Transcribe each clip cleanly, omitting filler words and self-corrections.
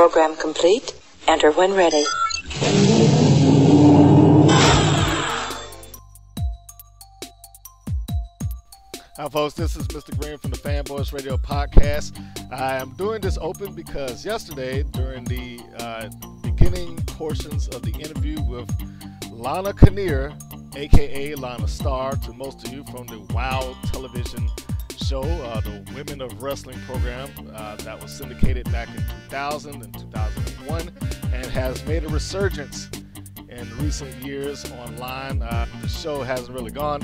Program complete. Enter when ready. Hi, folks. This is Mr. Green from the Fanboys Radio Podcast. I am doing this open because yesterday, during the beginning portions of the interview with Lana Kinnear, a.k.a. Lana Star, to most of you from the WOW television show, the Women of Wrestling program that was syndicated back in 2000 and 2001 and has made a resurgence in recent years online. The show hasn't really gone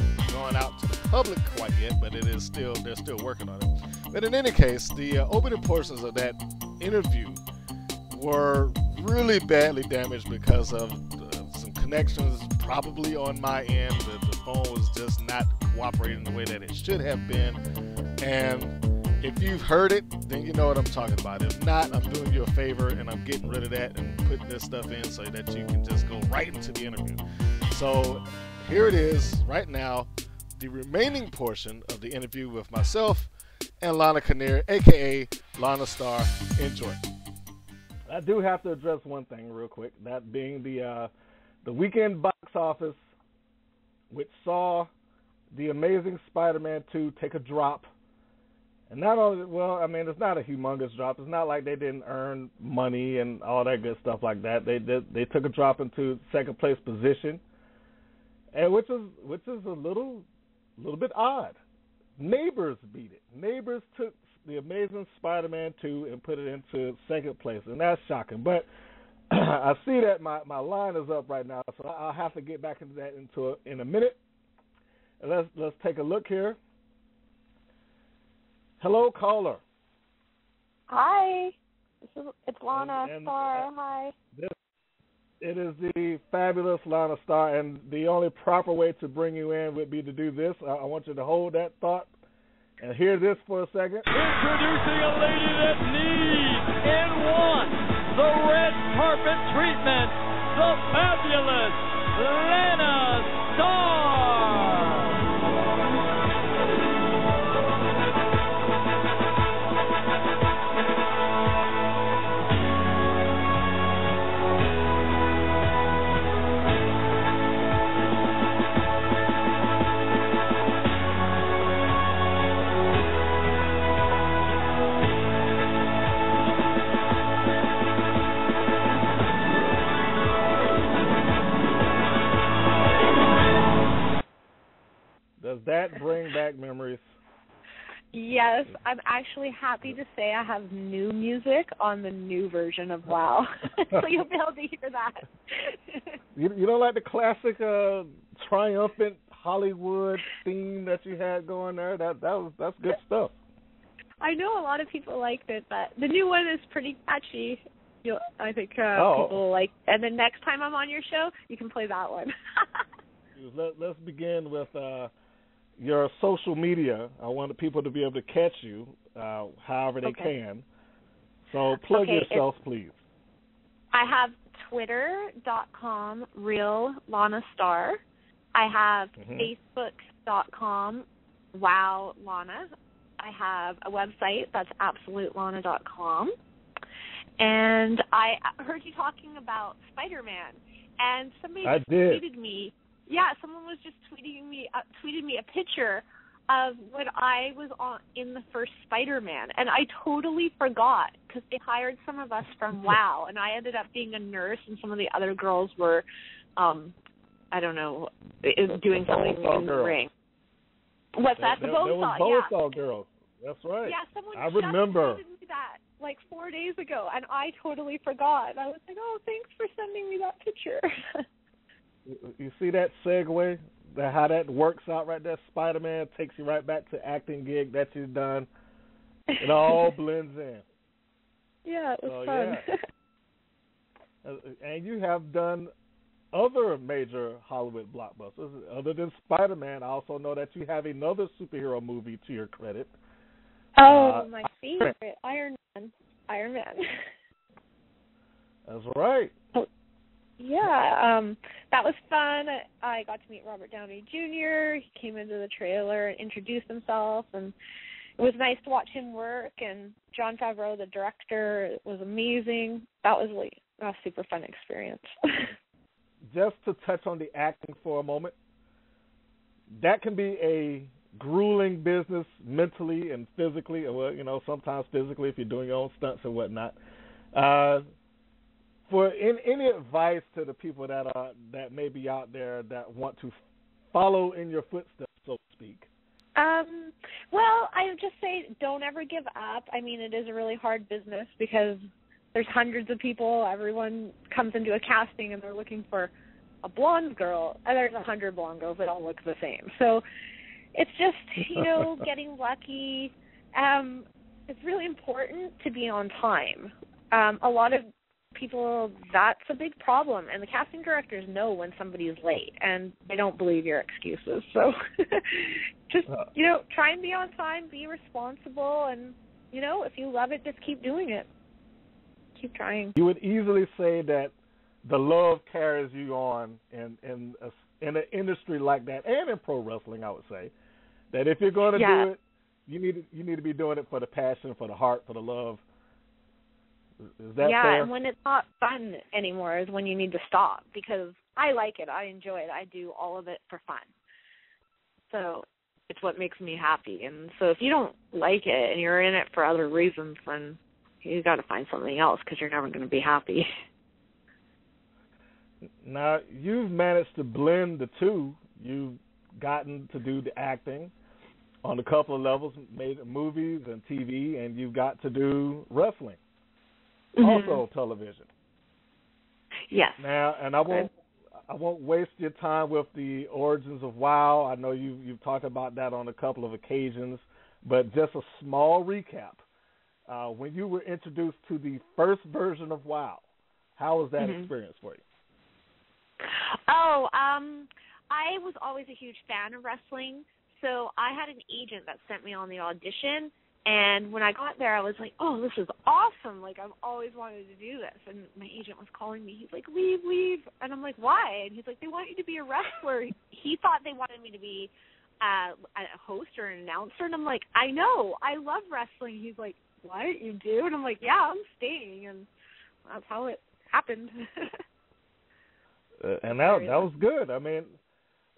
out to the public quite yet, but they're still working on it. But in any case, the opening portions of that interview were really badly damaged because of some connections probably on my end. The phone was just not cooperating the way that it should have been. And if you've heard it, then you know what I'm talking about. If not, I'm doing you a favor and I'm getting rid of that and putting this stuff in so that you can just go right into the interview. So here it is right now, the remaining portion of the interview with myself and Lana Kinnear, a.k.a. Lana Star. Enjoy. I do have to address one thing real quick, that being the weekend box office, which saw The Amazing Spider-Man 2 take a drop. And not only, it's not a humongous drop. It's not like they didn't earn money and all that good stuff like that. They took a drop into second place position, and which is a little bit odd. Neighbors beat it. Neighbors took The Amazing Spider-Man 2 and put it into second place, and that's shocking. But I see that my line is up right now, so I'll have to get back into that in a minute. And let's take a look here. Hello, caller. Hi. It's Lana Star. Hi. It is the fabulous Lana Star, and the only proper way to bring you in would be to do this. I want you to hold that thought and hear this for a second. Introducing a lady that needs and wants the red carpet treatment, the fabulous Lana Star. Does that bring back memories? Yes, I'm actually happy to say I have new music on the new version of WOW, so you'll be able to hear that. You don't like the classic triumphant Hollywood theme that you had going there? That's good stuff. I know a lot of people liked it, but the new one is pretty catchy. I think people will like. And then next time I'm on your show, you can play that one. Let's begin with your social media. I want people to be able to catch you however they can. So plug yourself, please. I have twitter.com real Lana Star. I have facebook.com wow Lana. I have a website that's absolutelana.com. And I heard you talking about Spider-Man, and somebody tweeted me. Yeah, someone was just tweeted me a picture of when I was in the first Spider-Man, and I totally forgot because they hired some of us from WOW, and I ended up being a nurse, and some of the other girls were, I don't know, doing something in the ring. What's that? The Bonesaw girls. That's right. Yeah, someone I remember. just tweeted me that like 4 days ago, and I totally forgot. And I was like, oh, thanks for sending me that picture. You see that segue, how that works out right there? Spider-Man takes you right back to acting gig that you've done. It all blends in. Yeah, it was fun. Yeah. And you have done other major Hollywood blockbusters. Other than Spider-Man, I also know that you have another superhero movie to your credit. Oh, my favorite, Iron Man. That's right. Yeah, that was fun. I got to meet Robert Downey Jr. He came into the trailer and introduced himself, and it was nice to watch him work, and Jon Favreau, the director, was amazing. That was like a super fun experience. Just to touch on the acting for a moment, that can be a grueling business mentally and physically, or sometimes physically if you're doing your own stunts and whatnot. For any advice to the people that may be out there that want to follow in your footsteps, so to speak? Well, I would just say don't ever give up. I mean, it is a really hard business because there's hundreds of people. Everyone comes into a casting and they're looking for a blonde girl, and there's 100 blonde girls that all look the same. So it's just, getting lucky. It's really important to be on time. A lot of people, that's a big problem, and the casting directors know when somebody is late, and they don't believe your excuses. So just, try and be on time, be responsible, and, if you love it, just keep doing it. Keep trying. You would easily say that the love carries you on in an industry like that, and in pro wrestling, I would say, that if you're going to do it, you need to be doing it for the passion, for the heart, for the love. Is that fair? Yeah, and when it's not fun anymore is when you need to stop, because I like it. I enjoy it. I do all of it for fun. So it's what makes me happy. And so if you don't like it and you're in it for other reasons, then you got to find something else, because you're never going to be happy. Now, you've managed to blend the two. You've gotten to do the acting on a couple of levels, made movies and TV, and you've got to do wrestling. Also television. Yes. Now, and I won't waste your time with the origins of WoW. I know you've talked about that on a couple of occasions, but just a small recap. When you were introduced to the first version of WoW, how was that experience for you? I was always a huge fan of wrestling, so I had an agent that sent me on the audition. And when I got there, I was like, oh, this is awesome. Like, I've always wanted to do this. And my agent was calling me. He's like, leave. And I'm like, why? And he's like, they want you to be a wrestler. He thought they wanted me to be a host or an announcer. And I'm like, I know. I love wrestling. He's like, what? You do? And I'm like, yeah, I'm staying. And that's how it happened. And that was good. I mean,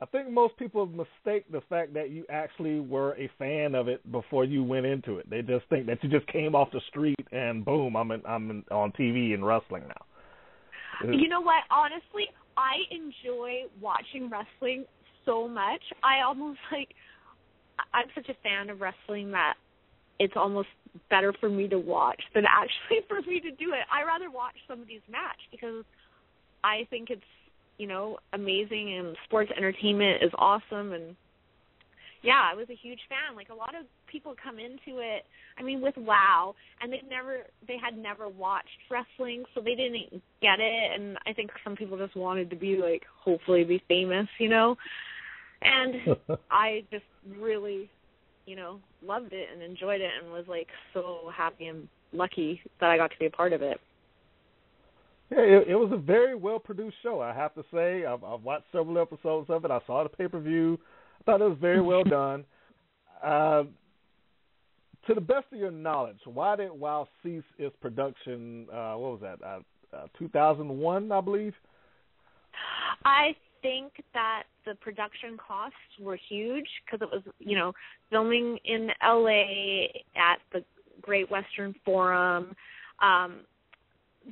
I think most people mistake the fact that you actually were a fan of it before you went into it. They just think that you just came off the street and boom, I'm on TV and wrestling now. You know what? Honestly, I enjoy watching wrestling so much. I'm such a fan of wrestling that it's almost better for me to watch than actually for me to do it. I rather watch somebody's match because I think it's, amazing, and sports entertainment is awesome. And yeah, I was a huge fan. Like, a lot of people come into it, with WoW, and they had never watched wrestling, so they didn't get it. And I think some people just wanted to hopefully be famous, And I just really, loved it and enjoyed it, and was so happy and lucky that I got to be a part of it. Yeah, it was a very well-produced show, I have to say. I've watched several episodes of it. I saw the pay-per-view. I thought it was very well done. To the best of your knowledge, why did WoW cease its production, 2001, I believe? I think that the production costs were huge because it was, filming in L.A. at the Great Western Forum.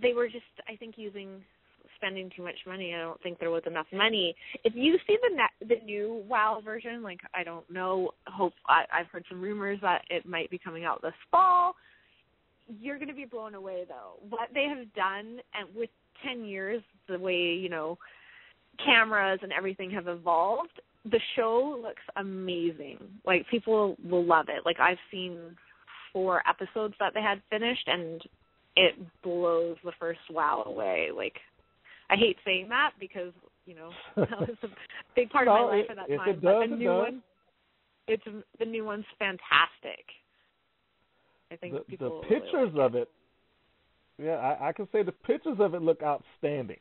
They were just, I think, spending too much money. I don't think there was enough money. If you see the new WoW version, I don't know. I've heard some rumors that it might be coming out this fall. You're going to be blown away, though. What they have done, and with 10 years, the way, cameras and everything have evolved, the show looks amazing. People will love it. I've seen 4 episodes that they had finished, and it blows the first WoW away. I hate saying that because, that was a big part of my life at that time. But the new one's fantastic. I think the pictures really of it. Yeah, I can say the pictures of it look outstanding.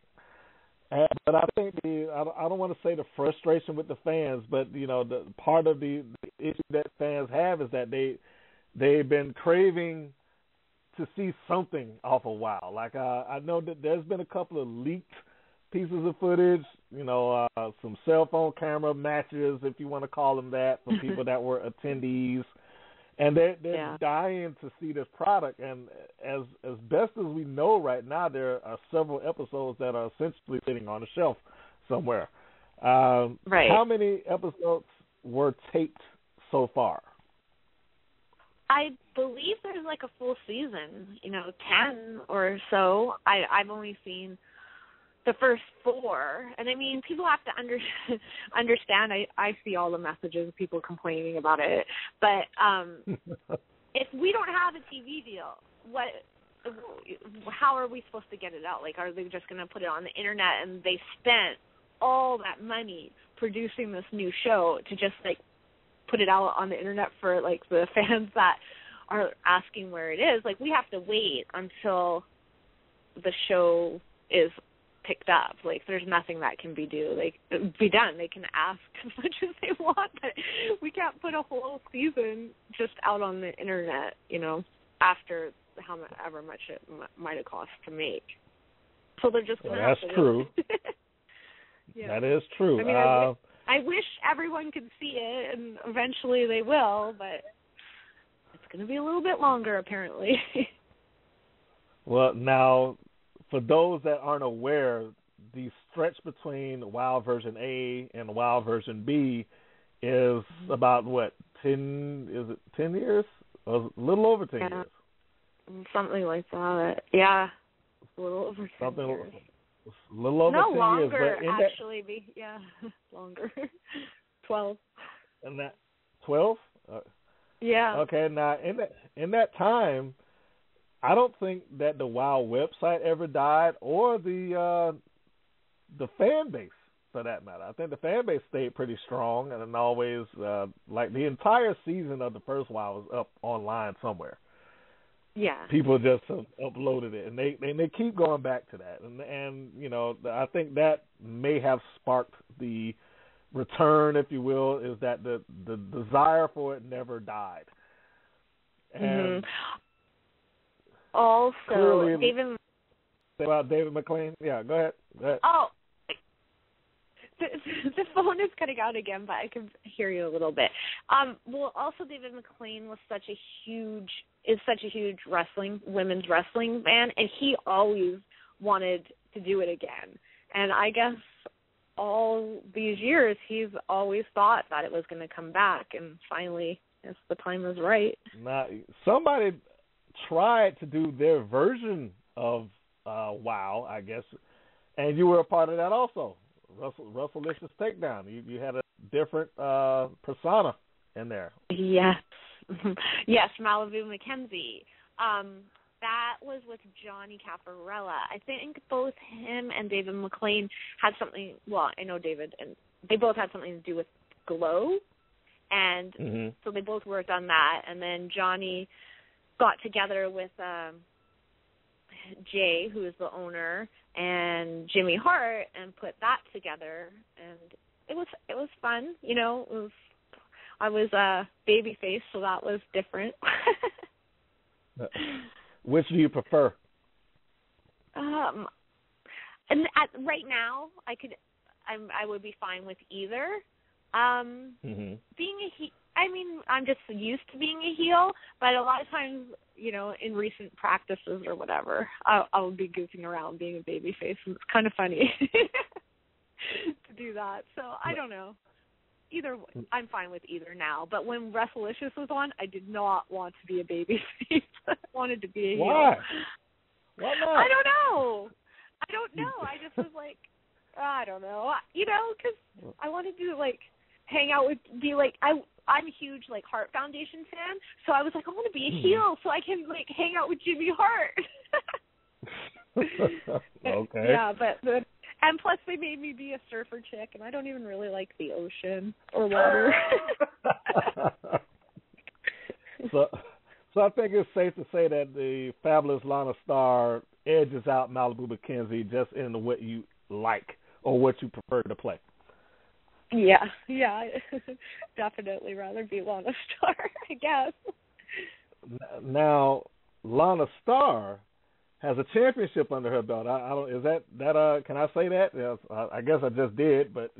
But I think I don't want to say the frustration with the fans, but the part of the issue that fans have is that they've been craving to see something off of WoW. Like I know that there's been a couple of leaked pieces of footage, some cell phone camera matches, if you want to call them that, from people that were attendees. And they're dying to see this product. And as best as we know right now, there are several episodes that are essentially sitting on a shelf somewhere. Right. How many episodes were taped so far? I believe there's like a full season, 10 or so. I've only seen the first 4. And I mean, people have to understand. I see all the messages, people complaining about it. But if we don't have a TV deal, how are we supposed to get it out? Like, are they just going to put it on the internet? And they spent all that money producing this new show to just like put it out on the internet for like the fans that are asking where it is. Like, we have to wait until the show is picked up. Like, there's nothing that can be done. They can ask as much as they want, but we can't put a whole season just out on the internet, after however much it might have cost to make. So they're just going to have to. That's true. Yeah. That is true. I mean, I wish everyone could see it, and eventually they will, but it's going to be a little bit longer, apparently. Well, now, for those that aren't aware, the stretch between WoW version A and WoW version B is about, 10 years? A little over 10 years. Something like that. Yeah, a little over 10 years. A little over 10 years. No, longer, actually. Longer. 12. And that 12? Yeah. Okay, now, in that time, I don't think that the WoW website ever died, or the fan base, for that matter. I think the fan base stayed pretty strong, and always, like the entire season of the first WoW was up online somewhere. Yeah. People just uploaded it, and they keep going back to that, and I think that may have sparked the return, if you will, is that the desire for it never died. And also, David McLean. Yeah, go ahead. Oh, the phone is cutting out again, but I can hear you a little bit. Well, also David McLean was such a huge women's wrestling fan, and he always wanted to do it again. And I guess all these years he's always thought that it was going to come back, and finally, yes, the time was right. Now, somebody tried to do their version of WoW, I guess, and you were a part of that also. Russellicious Takedown. You had a different persona in there. Yes. Yes, Malibu Mackenzie. That was with Johnny Caparella. I think both him and David McLean had something, well, I know David, and they both had something to do with Glow, and so they both worked on that, and then Johnny got together with Jay, who is the owner, and Jimmy Hart, and put that together, and it was fun. I was a babyface, so that was different. Which do you prefer? And right now, I would be fine with either. Being I'm just used to being a heel, but a lot of times, in recent practices or whatever, I'll be goofing around being a baby face, and it's kind of funny to do that. So I don't know. Either I'm fine with either now. But when Russellicious was on, I did not want to be a baby face. I wanted to be a heel. Why? Why not? I don't know. I just was like, I don't know. Because I wanted to hang out with, I'm a huge Heart Foundation fan, so I was like, I want to be a heel so I can hang out with Jimmy Hart. Okay. Yeah, and plus they made me be a surfer chick, and I don't even really like the ocean or water. So I think it's safe to say that the fabulous Lana Starr edges out Malibu Mackenzie just in what you like or what you prefer to play. Yeah, definitely rather be Lana Starr, I guess. Now, Lana Starr has a championship under her belt. I don't. Is that? Can I say that? Yes, I guess I just did. But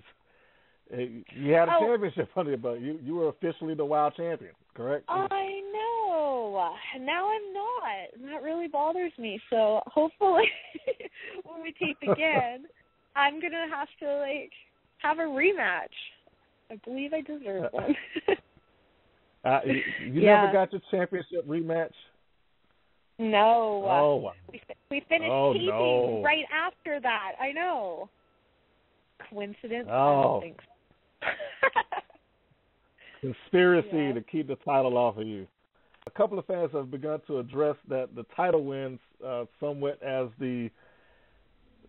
you had a championship under your belt. You were officially the WoW champion, correct? I know. Now I'm not. And that really bothers me. So hopefully, when we tape again, I'm gonna have to have a rematch. I believe I deserve one. You never got your championship rematch? No. Oh, wow. We finished taping right after that. I know. Coincidence? I don't think so. Conspiracy to keep the title off of you. A couple of fans have begun to address that the title wins somewhat as the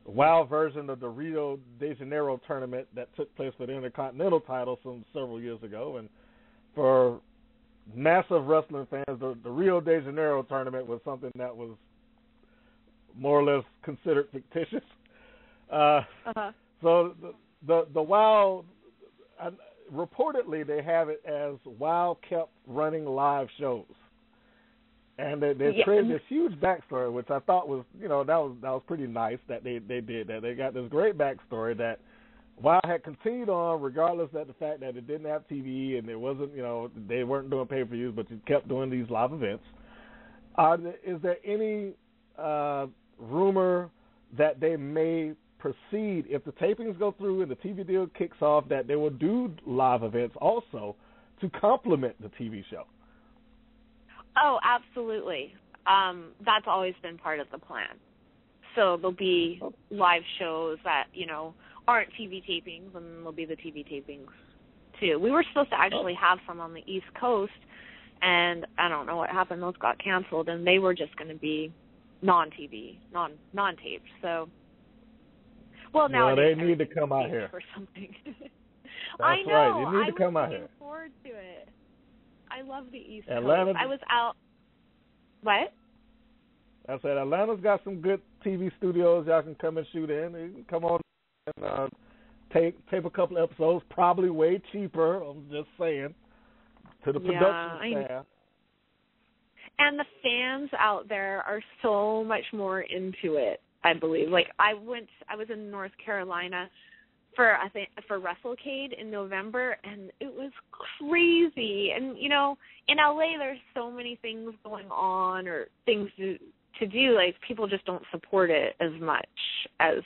WoW version of the Rio de Janeiro tournament that took place for the Intercontinental title some several years ago. And for massive wrestling fans, the Rio de Janeiro tournament was something that was more or less considered fictitious. So the WoW, reportedly they have it as WoW kept running live shows. And they created this huge backstory, which I thought was, that was pretty nice that they did that. They got this great backstory that WoW had continued on regardless of the fact that it didn't have TV and it wasn't, they weren't doing pay-per-views, but you kept doing these live events. Is there any rumor that they may proceed, if the tapings go through and the TV deal kicks off, that they will do live events also to complement the TV show? Oh, absolutely. That's always been part of the plan. So there'll be live shows that, aren't TV tapings, and there'll be the TV tapings, too. We were supposed to actually have some on the East Coast, and I don't know what happened. Those got canceled, and they were just going to be non-TV, non-taped. So, now they need to come out here for something. I know. Right. They need to come out here. I'm looking forward to it. I love the East Atlanta, Coast. I was out. What? I said Atlanta's got some good TV studios y'all can come and shoot in. You can come on and tape a couple episodes, probably way cheaper. I'm just saying, to the production staff. And the fans out there are so much more into it, I believe. I was in North Carolina for WrestleCade in November, and it was crazy. And in LA, there's so many things going on or things to do. People just don't support it as much as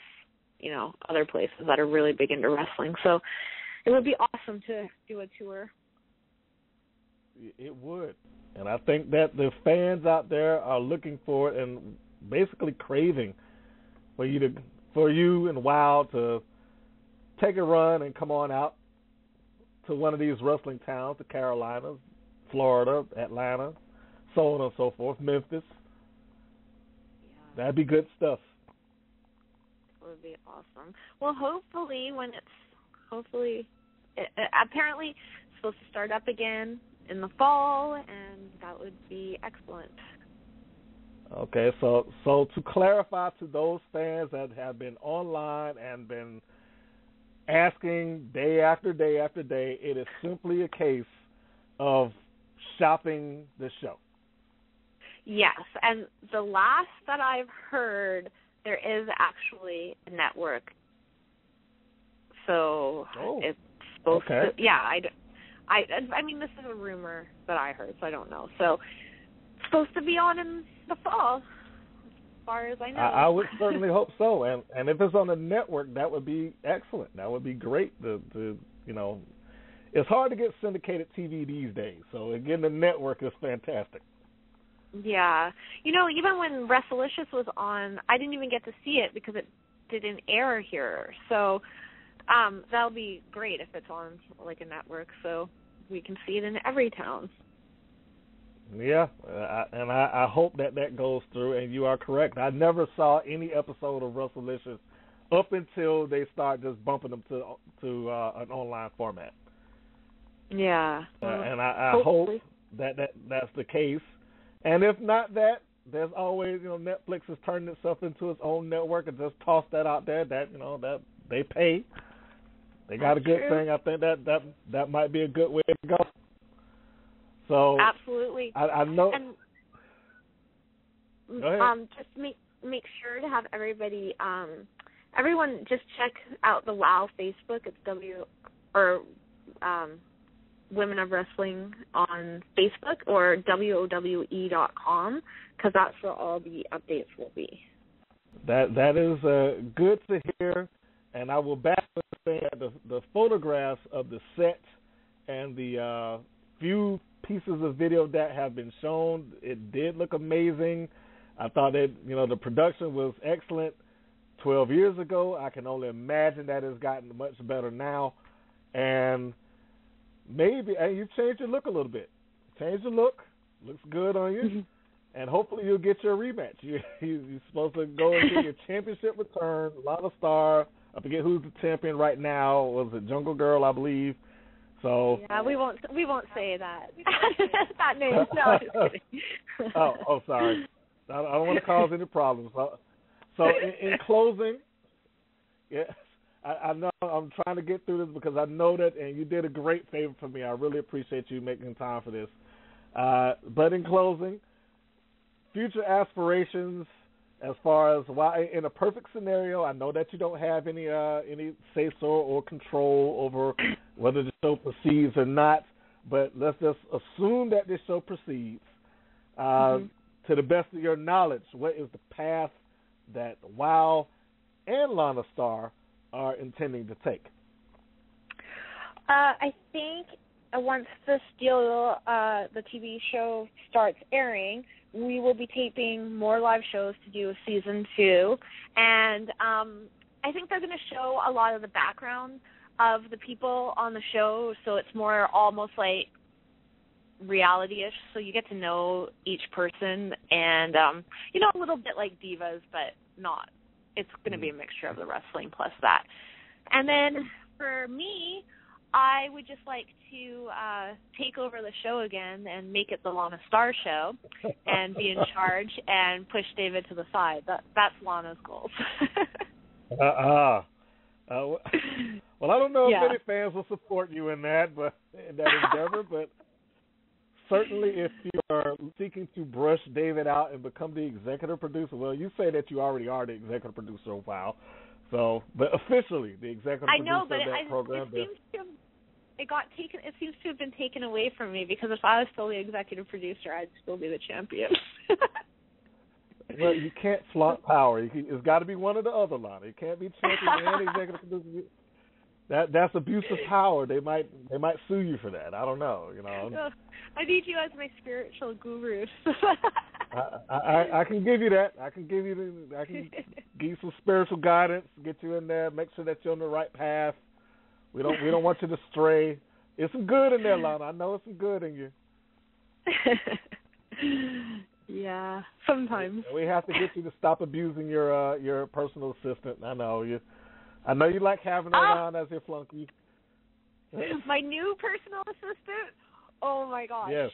other places that are really big into wrestling. So it would be awesome to do a tour. It would, and I think that the fans out there are looking for it and basically craving for you and WoW to take a run and come on out to one of these wrestling towns, the Carolinas, Florida, Atlanta, so on and so forth, Memphis. That'd be good stuff. It would be awesome. Well, hopefully apparently it's supposed to start up again in the fall, and that would be excellent. Okay, so to clarify to those fans that have been online and been asking day after day after day, it is simply a case of shopping the show. Yes, and the last that I've heard, there is actually a network. So it's supposed to. Yeah, I mean, this is a rumor that I heard, so I don't know. So it's supposed to be on in the fall, as far as I know. I would certainly hope so, and if it's on the network, that would be excellent. That would be great. It's hard to get syndicated TV these days, so getting the network is fantastic. Yeah. Even when WrestleLicious was on, I didn't even get to see it because it didn't air here. So that'll be great if it's on a network, so we can see it in every town. Yeah, and I hope that goes through, and you are correct. I never saw any episode of WrestleLicious up until they start just bumping them to an online format. Yeah. And I hope that's the case. And if not that, there's always, Netflix has turned itself into its own network and just tossed that out there that they pay. They got a good thing. I think that might be a good way to go. So absolutely. I know. And go ahead. just make sure to have everyone just check out the WOW Facebook. It's Women of Wrestling on Facebook, or WOWE.com, because that's where all the updates will be. That is good to hear, and I will back with saying that the photographs of the set and the few pieces of video that have been shown, it did look amazing. I thought that the production was excellent 12 years ago. I can only imagine that it's gotten much better now, and maybe you've changed your look a little bit. Change the look, looks good on you. Mm-hmm. And hopefully you'll get your rematch. You're supposed to go and get your championship return. Lana Star, I forget who's the champion right now. Was it Jungle Girl, I believe? So yeah, we won't say that. That name. No, just kidding. oh, sorry. I don't want to cause any problems. So in closing, yes, I know I'm trying to get through this because I know that, and you did a great favor for me. I really appreciate you making time for this. But in closing, future aspirations as far as why, in a perfect scenario, I know that you don't have any say-so or control over whether the show proceeds or not, but let's just assume that this show proceeds. To the best of your knowledge, what is the path that WOW and Lana Star are intending to take? I think once the TV show starts airing, we will be taping more live shows to do season 2, and I think they're going to show a lot of the background of the people on the show, so it's more almost like reality-ish, so you get to know each person, and a little bit like Divas, but not. It's going to be a mixture of the wrestling plus that. And then for me, I would just like to take over the show again and make it the Lana Star show and be in charge and push David to the side. That's Lana's goals. Well, I don't know if many fans will support you in that endeavor, but certainly if you are seeking to brush David out and become the executive producer, well, you say that you already are the executive producer of WOW. So, but officially the executive producer of that program. It seems to have been taken away from me, because if I was still the executive producer, I'd still be the champion. Well, you can't flaunt power. It's got to be one or the other, Lana. You can't be champion and executive producer. That's abuse of power. They might sue you for that. I don't know. I need you as my spiritual guru. I can give you that. I can give you some spiritual guidance, get you in there, make sure that you're on the right path. We don't want you to stray. There's some good in there, Lana. I know there's some good in you. Yeah, sometimes. We have to get you to stop abusing your personal assistant. I know you like having her around as your flunky. My new personal assistant? Oh my gosh. Yes.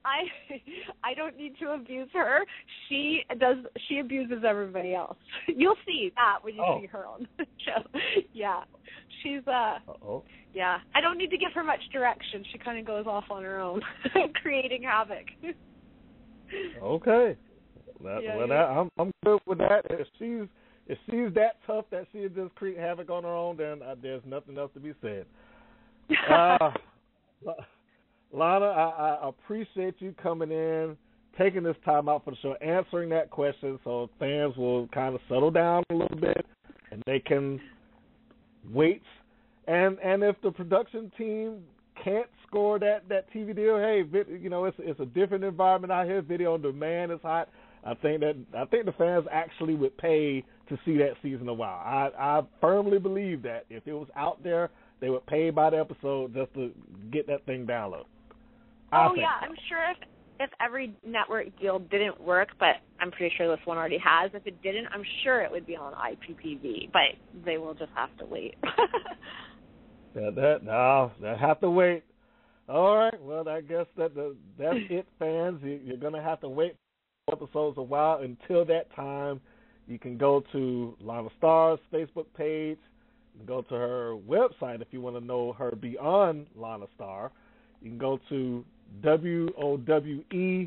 I don't need to abuse her. She abuses everybody else. You'll see that when you see her on the show. Yeah. She's yeah. I don't need to give her much direction. She kind of goes off on her own, creating havoc. Okay. I'm good with that. If she's that tough that she just create havoc on her own, then there's nothing else to be said. Lana, I appreciate you coming in, taking this time out for the show, answering that question so fans will kind of settle down a little bit and they can wait. And if the production team can't score that TV deal, hey, it's a different environment out here. Video on demand is hot. I think the fans actually would pay to see that season of WOW. I firmly believe that if it was out there, they would pay by the episode just to get that thing downloaded. I'm sure if every network deal didn't work, but I'm pretty sure this one already has. If it didn't, I'm sure it would be on IPTV, but they will just have to wait. They have to wait. All right, well, I guess that's it, fans. You're going to have to wait for episodes a while. Until that time, you can go to Lana Star's Facebook page. You can go to her website if you want to know her beyond Lana Star. You can go to WOWE.com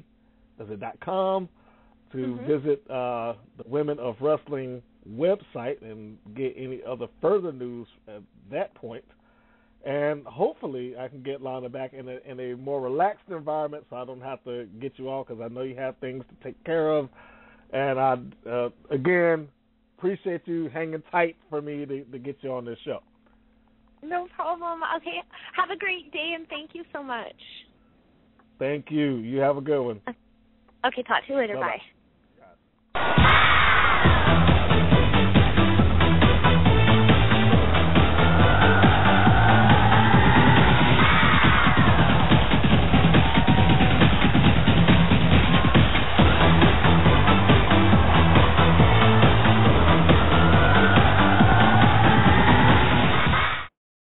to visit the Women of Wrestling website and get any other further news at that point. And hopefully I can get Lana back in a more relaxed environment so I don't have to get you all, because I know you have things to take care of. And I, again, appreciate you hanging tight for me to get you on this show. No problem. Okay. Have a great day, and thank you so much. Thank you. You have a good one. Okay, talk to you later. Bye-bye. Bye.